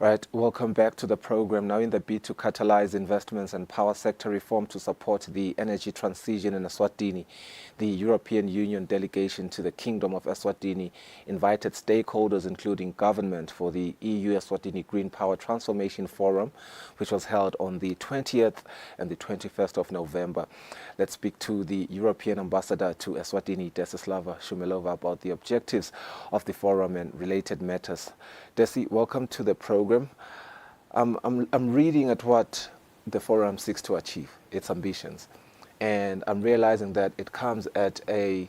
Right, welcome back to the program. Now in the bid to catalyze investments and power sector reform to support the energy transition in Eswatini, the European Union delegation to the Kingdom of Eswatini invited stakeholders including government for the EU Eswatini Green Power Transformation Forum, which was held on the 20th and the 21st of November. Let's speak to the European ambassador to Eswatini, Dessislava Choumelova, about the objectives of the forum and related matters. Desi, welcome to the program. I'm reading at what the forum seeks to achieve, its ambitions, and I'm realizing that it comes at a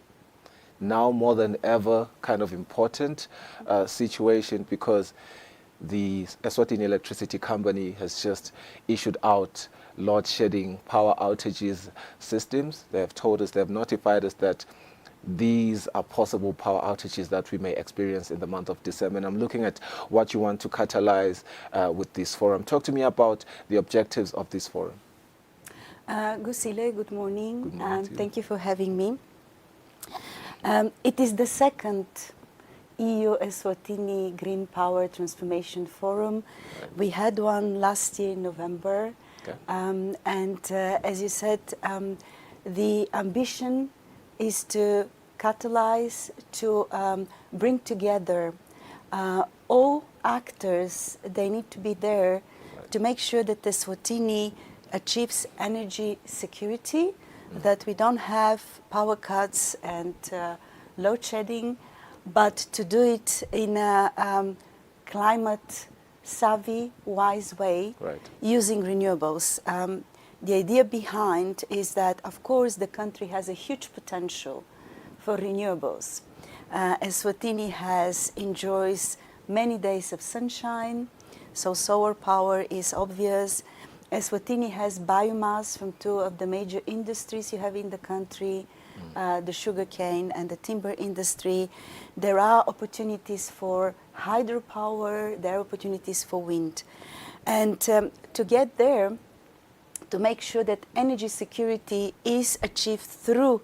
now more than ever kind of important situation, because the Eswatini Electricity Company has just issued out load shedding power outages systems. They have told us, they have notified us that these are possible power outages that we may experience in the month of December. And I'm looking at what you want to catalyze with this forum. Talk to me about the objectives of this forum. Kusile, good morning. Good morning Thank you for having me. It is the second EU Eswatini Green Power Transformation Forum. Right. We had one last year in November. Okay. As you said, the ambition is to catalyze, to bring together all actors. They need to be there to make sure that Eswatini achieves energy security, that we don't have power cuts and load shedding, but to do it in a climate savvy, wise way, using renewables. The idea behind is that, of course, the country has a huge potential for renewables. Eswatini enjoys many days of sunshine, so solar power is obvious. Eswatini has biomass from two of the major industries you have in the country, the sugarcane and the timber industry. There are opportunities for hydropower, there are opportunities for wind. And to get there, to make sure that energy security is achieved through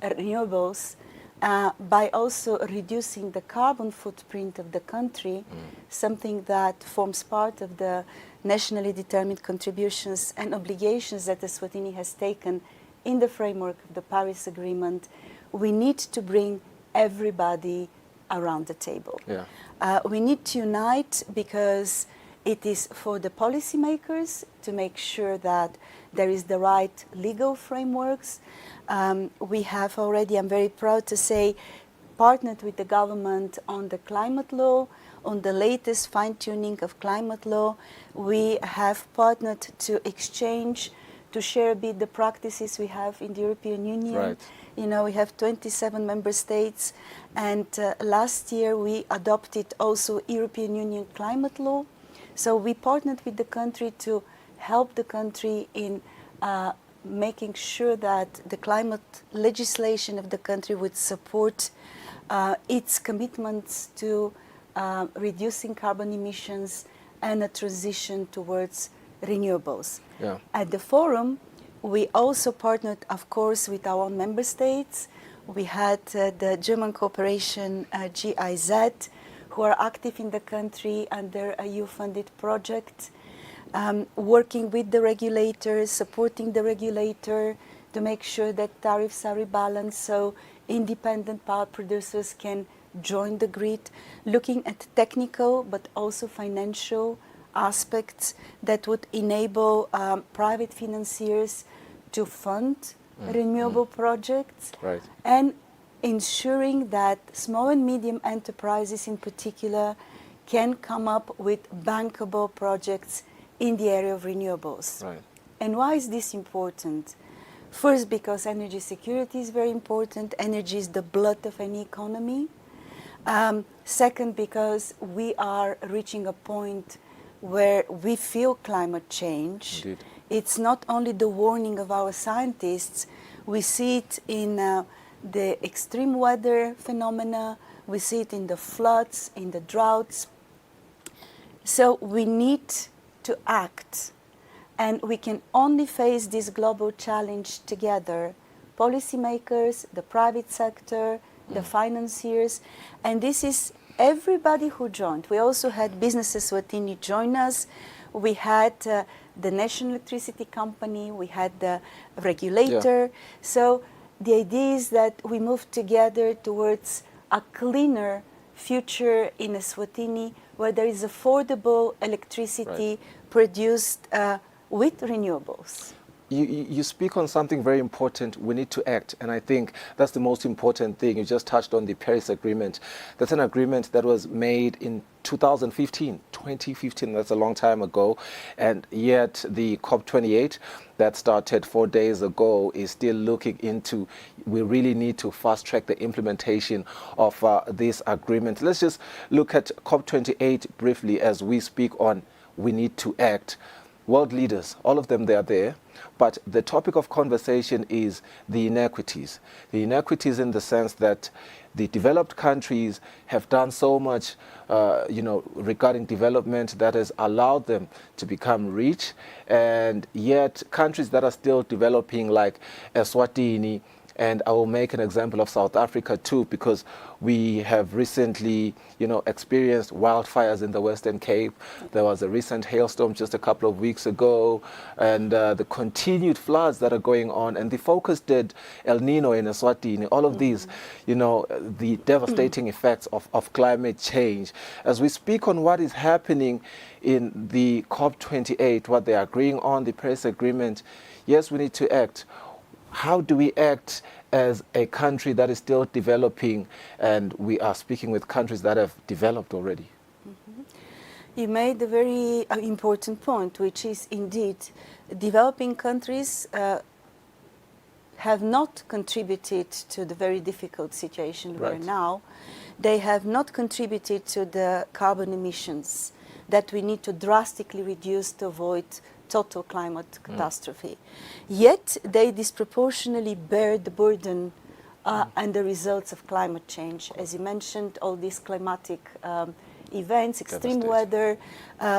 renewables, by also reducing the carbon footprint of the country, something that forms part of the nationally determined contributions and obligations that Eswatini has taken in the framework of the Paris Agreement. We need to bring everybody around the table. Yeah. We need to unite, because it is for the policymakers to make sure that there is the right legal frameworks. We have already, I'm very proud to say, partnered with the government on the climate law, on the latest fine-tuning of climate law. We have partnered to exchange, to share a bit the practices we have in the European Union. Right. You know, we have 27 member states, and last year we adopted also European Union climate law. So we partnered with the country to help the country in making sure that the climate legislation of the country would support its commitments to reducing carbon emissions and a transition towards renewables. Yeah. At the forum, we also partnered, of course, with our own member states. We had the German cooperation GIZ, who are active in the country under a EU-funded project, working with the regulators, supporting the regulator to make sure that tariffs are rebalanced so independent power producers can join the grid, looking at technical but also financial aspects that would enable private financiers to fund renewable projects, and ensuring that small and medium enterprises in particular can come up with bankable projects in the area of renewables. Right. And why is this important? First, because energy security is very important. Energy is the blood of any economy. Second, because we are reaching a point where we feel climate change. Indeed. It's not only the warning of our scientists, we see it in the extreme weather phenomena, we see it in the floods, in the droughts. So we need to act, and we can only face this global challenge together. Policymakers, the private sector, the financiers, and this is everybody who joined, we also had Business Eswatini join us. We had the National Electricity Company, we had the regulator. So the idea is that we move together towards a cleaner future in Eswatini where there is affordable electricity produced with renewables. You speak on something very important. We need to act, and I think that's the most important thing. You just touched on the Paris Agreement. That's an agreement that was made in 2015, that's a long time ago, and yet the COP28 that started 4 days ago is still looking into, we really need to fast track the implementation of this agreement. Let's just look at COP28 briefly as we speak on we need to act. World leaders, all of them, they are there. But the topic of conversation is the inequities. The inequities in the sense that the developed countries have done so much, regarding development that has allowed them to become rich. And yet countries that are still developing like Eswatini, and I will make an example of South Africa too, because we have recently, experienced wildfires in the Western Cape. There was a recent hailstorm just a couple of weeks ago, and the continued floods that are going on, and the focus did El Nino in Eswatini, all of these, the devastating effects of climate change. As we speak on what is happening in the COP28, what they are agreeing on, the Paris Agreement, yes, we need to act. How do we act as a country that is still developing, and we are speaking with countries that have developed already? You made a very important point, which is indeed developing countries have not contributed to the very difficult situation we're now. They have not contributed to the carbon emissions that we need to drastically reduce to avoid total climate catastrophe. Yet they disproportionately bear the burden and the results of climate change. As you mentioned, all these climatic events, extreme weather,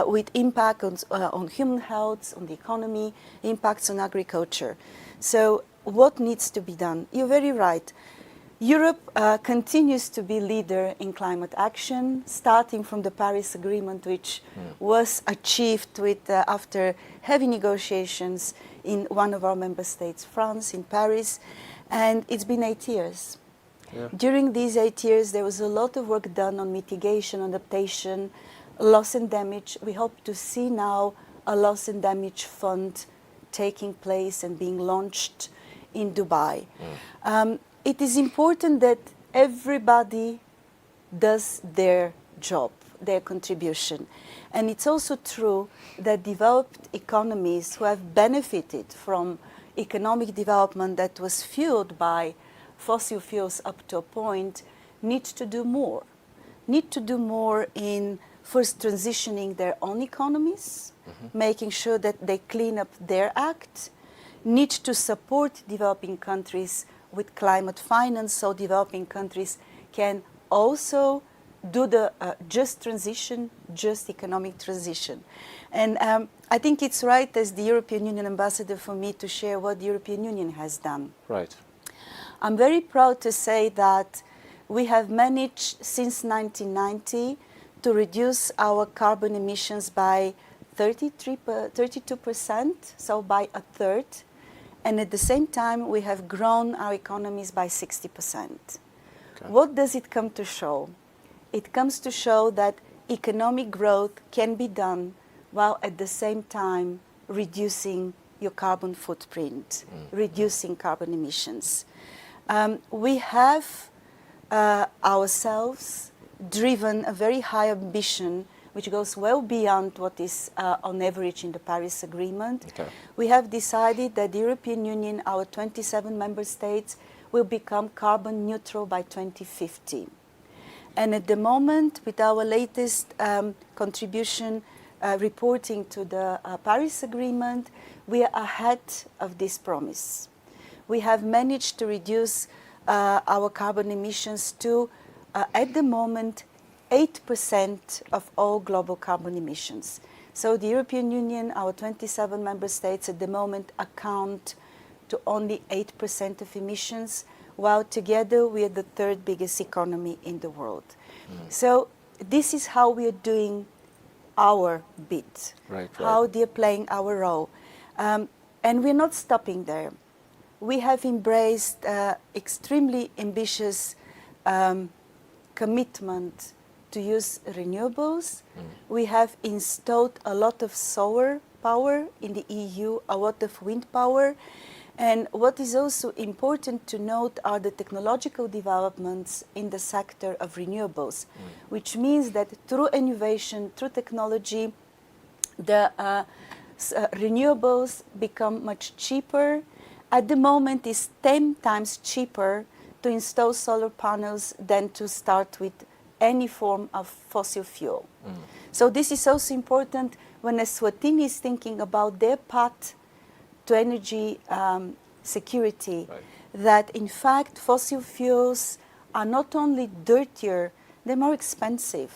with impact on human health, on the economy, impacts on agriculture. So what needs to be done? You're very right. Europe continues to be leader in climate action, starting from the Paris Agreement, which was achieved with after heavy negotiations in one of our member states, France, in Paris, and it's been 8 years. During these 8 years, there was a lot of work done on mitigation, adaptation, loss and damage. We hope to see now a loss and damage fund taking place and being launched in Dubai. It is important that everybody does their job, their contribution. And it's also true that developed economies who have benefited from economic development that was fueled by fossil fuels up to a point need to do more. Need to do more in first transitioning their own economies, making sure that they clean up their act, need to support developing countries with climate finance, so developing countries can also do the just transition, just economic transition. And I think it's right as the European Union ambassador for me to share what the European Union has done. Right. I'm very proud to say that we have managed since 1990 to reduce our carbon emissions by 32%, so by a third. And at the same time, we have grown our economies by 60%. What does it come to show? It comes to show that economic growth can be done while at the same time reducing your carbon footprint, reducing carbon emissions. We have ourselves driven a very high ambition which goes well beyond what is on average in the Paris Agreement. We have decided that the European Union, our 27 member states, will become carbon neutral by 2050. And at the moment, with our latest contribution reporting to the Paris Agreement, we are ahead of this promise. We have managed to reduce our carbon emissions to, at the moment, 8% of all global carbon emissions. So the European Union, our 27 member states at the moment account to only 8% of emissions, while together we are the third biggest economy in the world. So this is how we are doing our bit, how they're playing our role. And we're not stopping there. We have embraced extremely ambitious commitment to use renewables. We have installed a lot of solar power in the EU, a lot of wind power. And what is also important to note are the technological developments in the sector of renewables, which means that through innovation, through technology, the renewables become much cheaper. At the moment, it's 10 times cheaper to install solar panels than to start with any form of fossil fuel. So this is also important when Eswatini is thinking about their path to energy security, that in fact fossil fuels are not only dirtier, they're more expensive.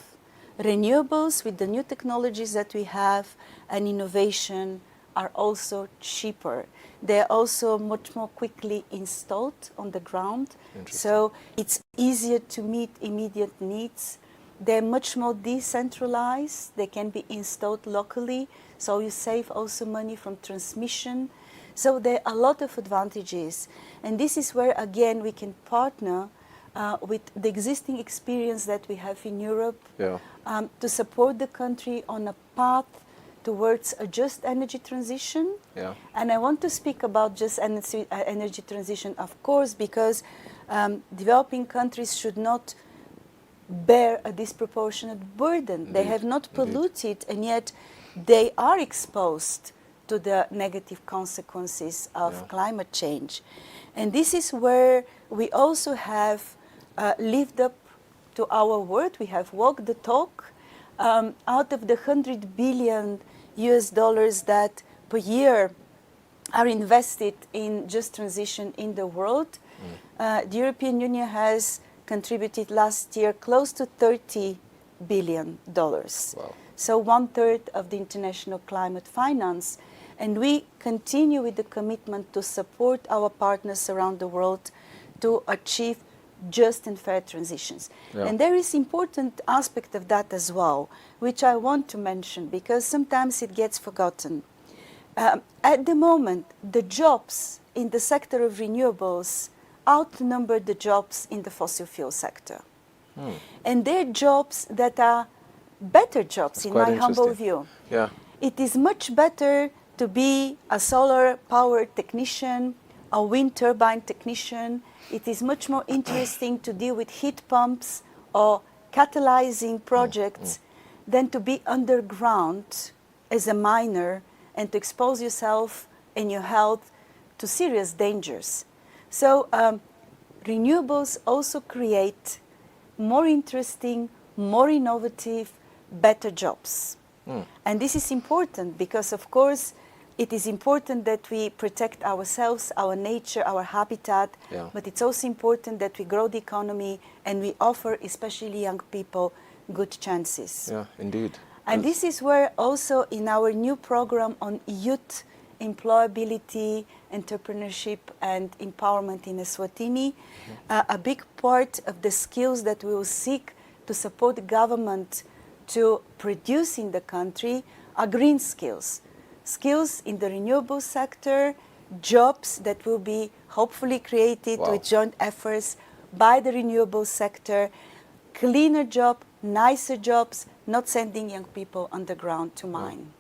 Renewables with the new technologies that we have and innovation are also cheaper. They're also much more quickly installed on the ground, so it's easier to meet immediate needs. They're much more decentralized, they can be installed locally, so you save also money from transmission. So there are a lot of advantages, and this is where again we can partner with the existing experience that we have in Europe to support the country on a path towards a just energy transition. And I want to speak about just energy transition, of course, because developing countries should not bear a disproportionate burden. They have not polluted, and yet they are exposed to the negative consequences of climate change. And this is where we also have lived up to our word. We have walked the talk. Out of the $100 billion that per year are invested in just transition in the world, the European Union has contributed last year close to $30 billion. So 1/3 of the international climate finance. And we continue with the commitment to support our partners around the world to achieve just and fair transitions. And there is important aspect of that as well, which I want to mention because sometimes it gets forgotten. At the moment, the jobs in the sector of renewables outnumber the jobs in the fossil fuel sector. And they're jobs that are better jobs in my humble view. It is much better to be a solar power technician, a wind turbine technician. It is much more interesting to deal with heat pumps or catalyzing projects than to be underground as a miner and to expose yourself and your health to serious dangers. So renewables also create more interesting, more innovative, better jobs. And this is important because, of course, it is important that we protect ourselves, our nature, our habitat, but it's also important that we grow the economy and we offer, especially young people, good chances. Yeah, indeed. And this is where also in our new program on youth employability, entrepreneurship and empowerment in Eswatini, a big part of the skills that we will seek to support the government to produce in the country are green skills. Skills in the renewable sector, jobs that will be hopefully created with joint efforts by the renewable sector, cleaner job, nicer jobs, not sending young people underground to mine.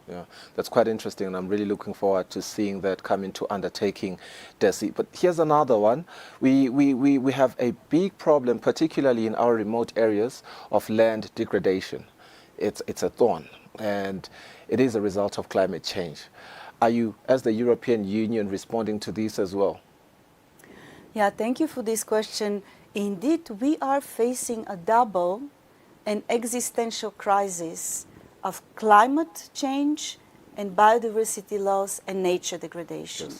That's quite interesting, and I'm really looking forward to seeing that come into undertaking, Desi. But here's another one. We have a big problem, particularly in our remote areas, of land degradation. It's a thorn, and it is a result of climate change. Are you, as the European Union, responding to this as well? Yeah, thank you for this question. Indeed, we are facing a double and existential crisis of climate change and biodiversity loss and nature degradation.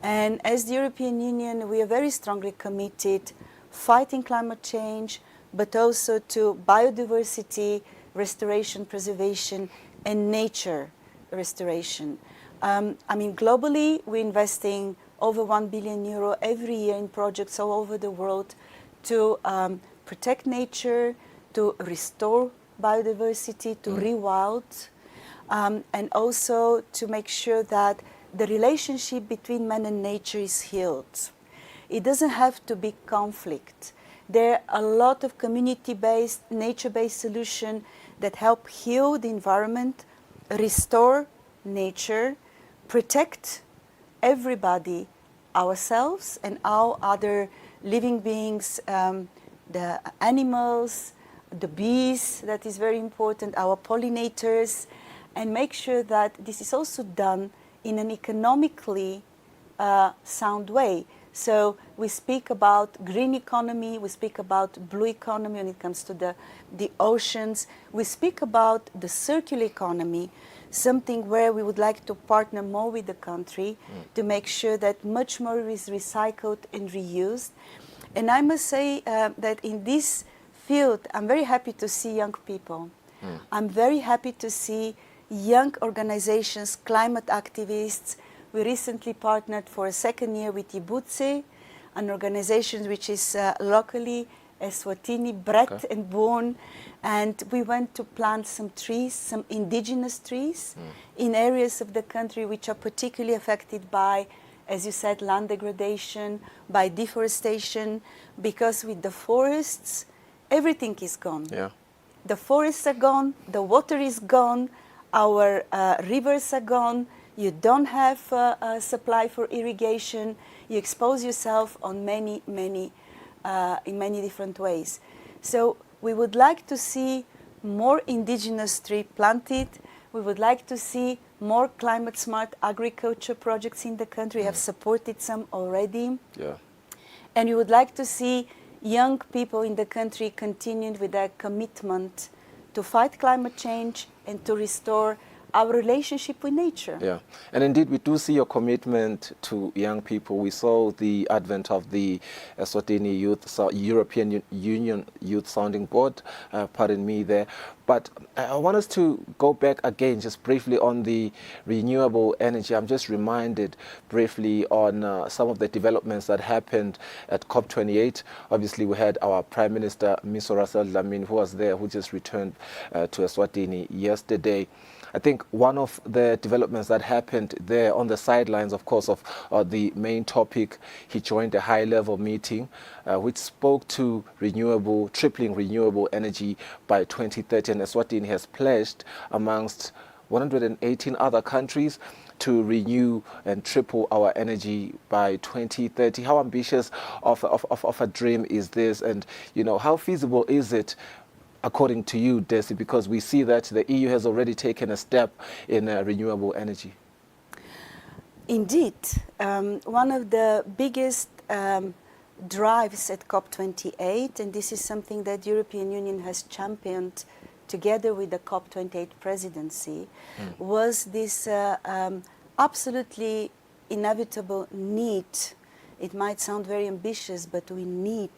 And as the European Union, we are very strongly committed fighting climate change, but also to biodiversity restoration, preservation, and nature restoration. I mean, globally, we're investing over €1 billion every year in projects all over the world to protect nature, to restore biodiversity, to rewild, and also to make sure that the relationship between man and nature is healed. It doesn't have to be conflict. There are a lot of community-based, nature-based solutions that help heal the environment, restore nature, protect everybody, ourselves and all other living beings, the animals, the bees, that is very important, our pollinators, and make sure that this is also done in an economically sound way. So we speak about green economy, we speak about blue economy when it comes to the oceans, we speak about the circular economy, something where we would like to partner more with the country to make sure that much more is recycled and reused. And I must say that in this field, I'm very happy to see young people. I'm very happy to see young organizations, climate activists. We recently partnered for a second year with Ibutse, an organization which is locally Eswatini, bred and born. And we went to plant some trees, some indigenous trees, in areas of the country which are particularly affected by, as you said, land degradation, by deforestation, because with the forests, everything is gone. Yeah. The forests are gone, the water is gone, our rivers are gone, you don't have a supply for irrigation, you expose yourself on in many different ways. So we would like to see more indigenous tree planted. We would like to see more climate-smart agriculture projects in the country. We have supported some already. Yeah. And we would like to see young people in the country continuing with their commitment to fight climate change and to restore our relationship with nature. Yeah, and indeed we do see your commitment to young people. We saw the advent of the Eswatini European Union Youth Sounding Board, pardon me there. But I want us to go back again just briefly on the renewable energy. I'm just reminded briefly on some of the developments that happened at COP28. Obviously, we had our Prime Minister, Ms. Dlamini, who was there, who just returned to Eswatini yesterday. I think one of the developments that happened there on the sidelines, of course, of the main topic, he joined a high-level meeting which spoke to tripling renewable energy by 2030. And Eswatini has pledged amongst 118 other countries to renew and triple our energy by 2030. How ambitious of a dream is this? And, you know, how feasible is it, according to you, Desi, because we see that the EU has already taken a step in renewable energy? Indeed. One of the biggest drives at COP28, and this is something that the European Union has championed together with the COP28 presidency, was this absolutely inevitable need. It might sound very ambitious, but we need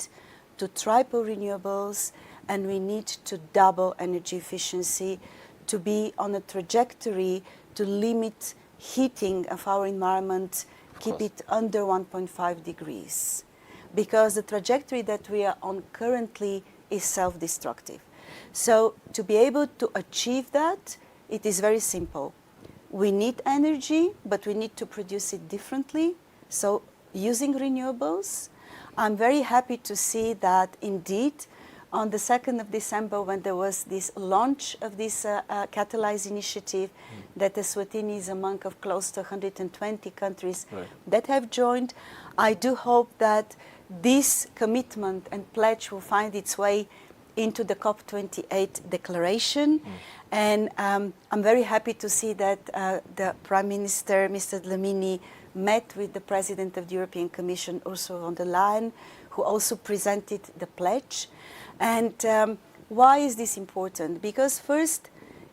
to triple renewables, and we need to double energy efficiency to be on a trajectory to limit heating of our environment, keep it under 1.5 degrees. Because the trajectory that we are on currently is self-destructive. So to be able to achieve that, it is very simple. We need energy, but we need to produce it differently. So using renewables, I'm very happy to see that indeed on the 2nd of December, when there was this launch of this Catalyze initiative, that Eswatini is among of close to 120 countries that have joined, I do hope that this commitment and pledge will find its way into the COP28 declaration. And I'm very happy to see that the Prime Minister, Mr. Dlamini, met with the President of the European Commission, Ursula von der Leyen, who also presented the pledge. And why is this important? Because first,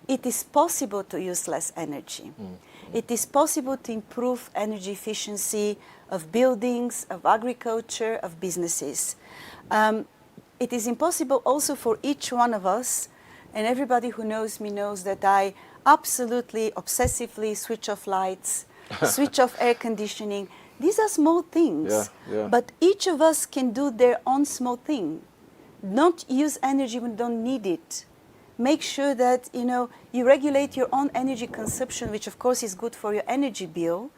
it is possible to use less energy. It is possible to improve energy efficiency of buildings, of agriculture, of businesses. It is impossible also for each one of us, and everybody who knows me knows that I absolutely, obsessively switch off lights, switch off air conditioning. These are small things, but each of us can do their own small thing. Don't use energy when you don't need it. Make sure that you regulate your own energy consumption, which of course is good for your energy bill.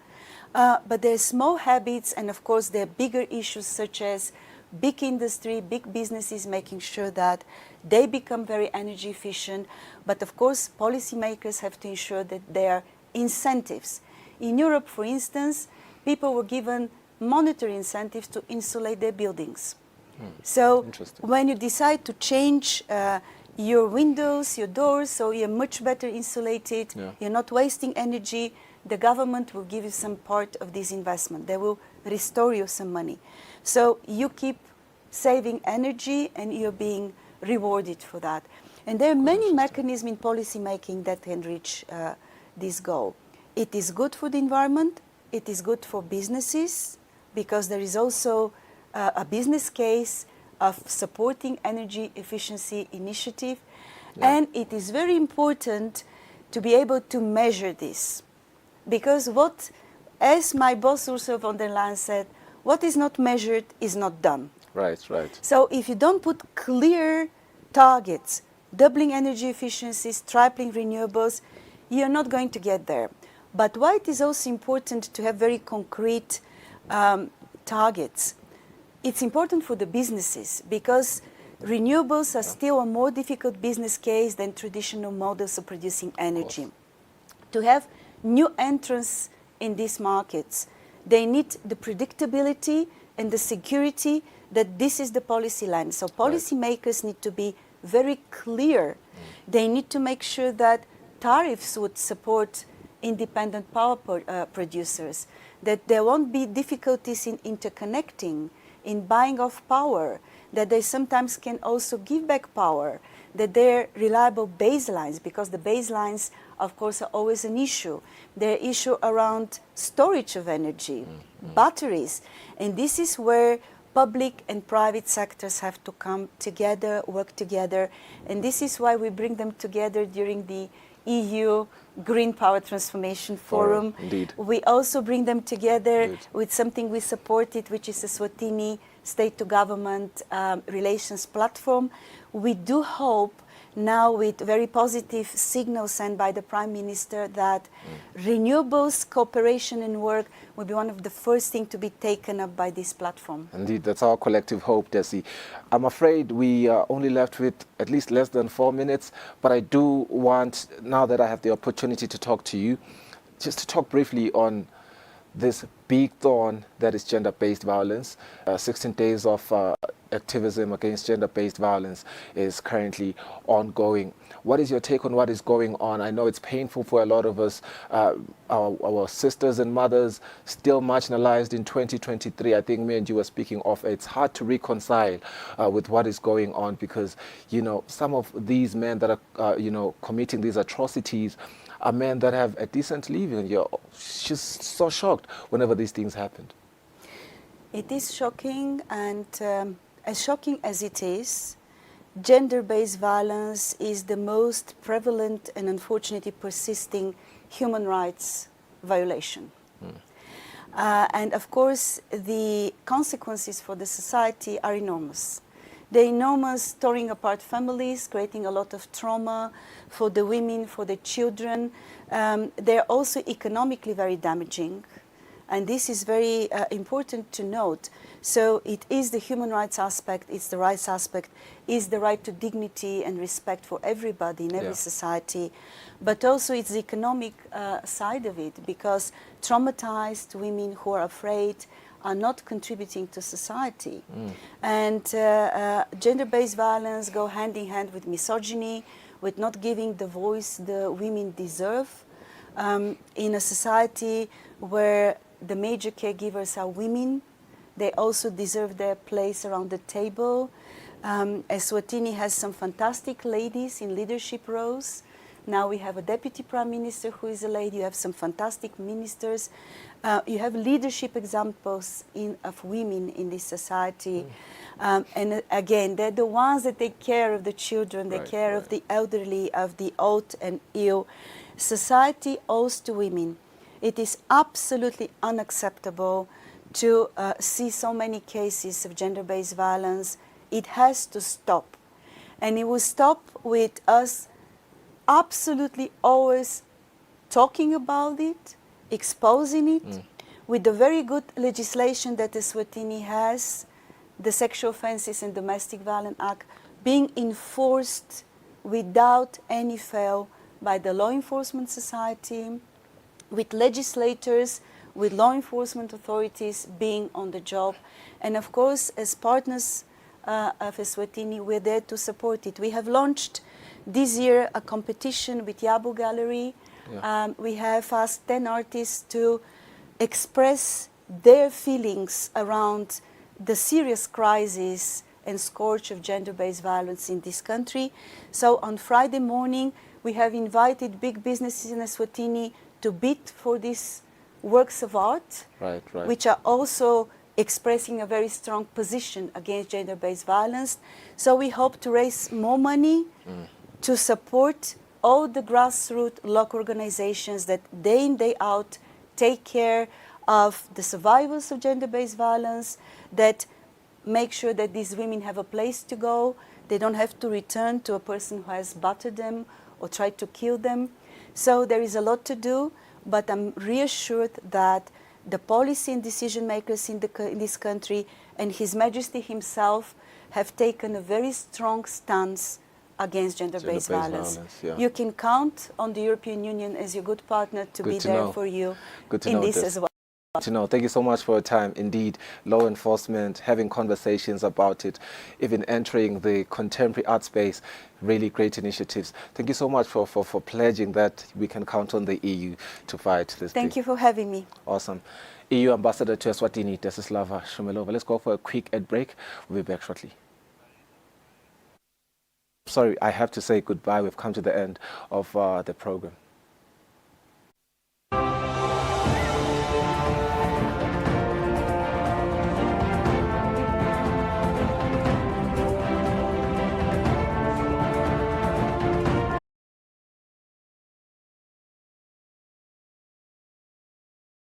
But there are small habits, and of course there are bigger issues such as big industry, big businesses, making sure that they become very energy efficient. But of course policymakers have to ensure that there are incentives. In Europe, for instance, people were given monetary incentives to insulate their buildings. So when you decide to change your windows, your doors, so you're much better insulated, you're not wasting energy, the government will give you some part of this investment. They will restore you some money. So you keep saving energy and you're being rewarded for that. And there are many mechanisms in policy making that can reach this goal. It is good for the environment, it is good for businesses, because there is also a business case of supporting energy efficiency initiative. And it is very important to be able to measure this. Because as my boss Ursula von der Leyen said, what is not measured is not done. Right. So if you don't put clear targets, doubling energy efficiencies, tripling renewables, you're not going to get there. But why it is also important to have very concrete targets? It's important for the businesses, because renewables are still a more difficult business case than traditional models of producing energy. To have new entrants in these markets, they need the predictability and the security that this is the policy line. So policymakers need to be very clear. They need to make sure that tariffs would support independent power producers, that there won't be difficulties in interconnecting, in buying off power, that they sometimes can also give back power, that they're reliable baselines, because the baselines, of course, are always an issue. There are issues around storage of energy, batteries, and this is where public and private sectors have to come together, work together, and this is why we bring them together during the EU Green Power Transformation Forum. Indeed. We also bring them together with something we supported, which is Eswatini state-to-government relations platform. We do hope now, with very positive signals sent by the Prime Minister, that renewables cooperation and work will be one of the first things to be taken up by this platform. Indeed, that's our collective hope, Desi. I'm afraid we are only left with at least less than 4 minutes, but I do want, now that I have the opportunity to talk to you, just to talk briefly on this big thorn that is gender-based violence. 16 days of activism against gender-based violence is currently ongoing. What is your take on what is going on? I know it's painful for a lot of us, our sisters and mothers still marginalized in 2023. I think me and you were speaking of, it's hard to reconcile with what is going on, because, some of these men that are, committing these atrocities are men that have a decent living. You're just so shocked whenever these things happen. It is shocking, and as shocking as it is, gender-based violence is the most prevalent and unfortunately persisting human rights violation. And of course, the consequences for the society are enormous. They're enormous, tearing apart families, creating a lot of trauma for the women, for the children. They're also economically very damaging. And this is very important to note. So it is the human rights aspect, it's the rights aspect, it's the right to dignity and respect for everybody in every society. But also it's the economic side of it, because traumatized women who are afraid are not contributing to society. And gender-based violence go hand in hand with misogyny, with not giving the voice the women deserve. In a society where the major caregivers are women, they also deserve their place around the table. Eswatini has some fantastic ladies in leadership roles. Now we have a deputy prime minister who is a lady. You have some fantastic ministers. You have leadership examples of women in this society. And again, they're the ones that take care of the children, they care of the elderly, of the old and ill. Society owes to women. It is absolutely unacceptable to see so many cases of gender-based violence It has to stop. And it will stop with us absolutely always talking about it, exposing it, with the very good legislation that Eswatini has, the Sexual Offences and Domestic Violence Act, being enforced without any fail by the law enforcement society, with legislators, with law enforcement authorities being on the job. And of course, as partners of Eswatini, we're there to support it. We have launched this year a competition with Yabu Gallery. Yeah. We have asked 10 artists to express their feelings around the serious crisis and scourge of gender-based violence in this country. So on Friday morning, we have invited big businesses in Eswatini to bid for these works of art, which are also expressing a very strong position against gender-based violence. So we hope to raise more money to support all the grassroots local organizations that day in, day out take care of the survivors of gender-based violence, that make sure that these women have a place to go. They don't have to return to a person who has battered them or tried to kill them. So there is a lot to do, but I'm reassured that the policy and decision makers in this country and His Majesty himself have taken a very strong stance against gender-based violence. Yeah. You can count on the European Union as your good partner to be there for you in this as well. To know. Thank you so much for your time. Indeed, law enforcement, having conversations about it, even entering the contemporary art space, really great initiatives. Thank you so much for pledging that we can count on the EU to fight this. Thank you for having me. Awesome. EU Ambassador to Eswatini, Dessislava, Choumelova. Let's go for a quick ad break. We'll be back shortly. Sorry, I have to say goodbye. We've come to the end of the program.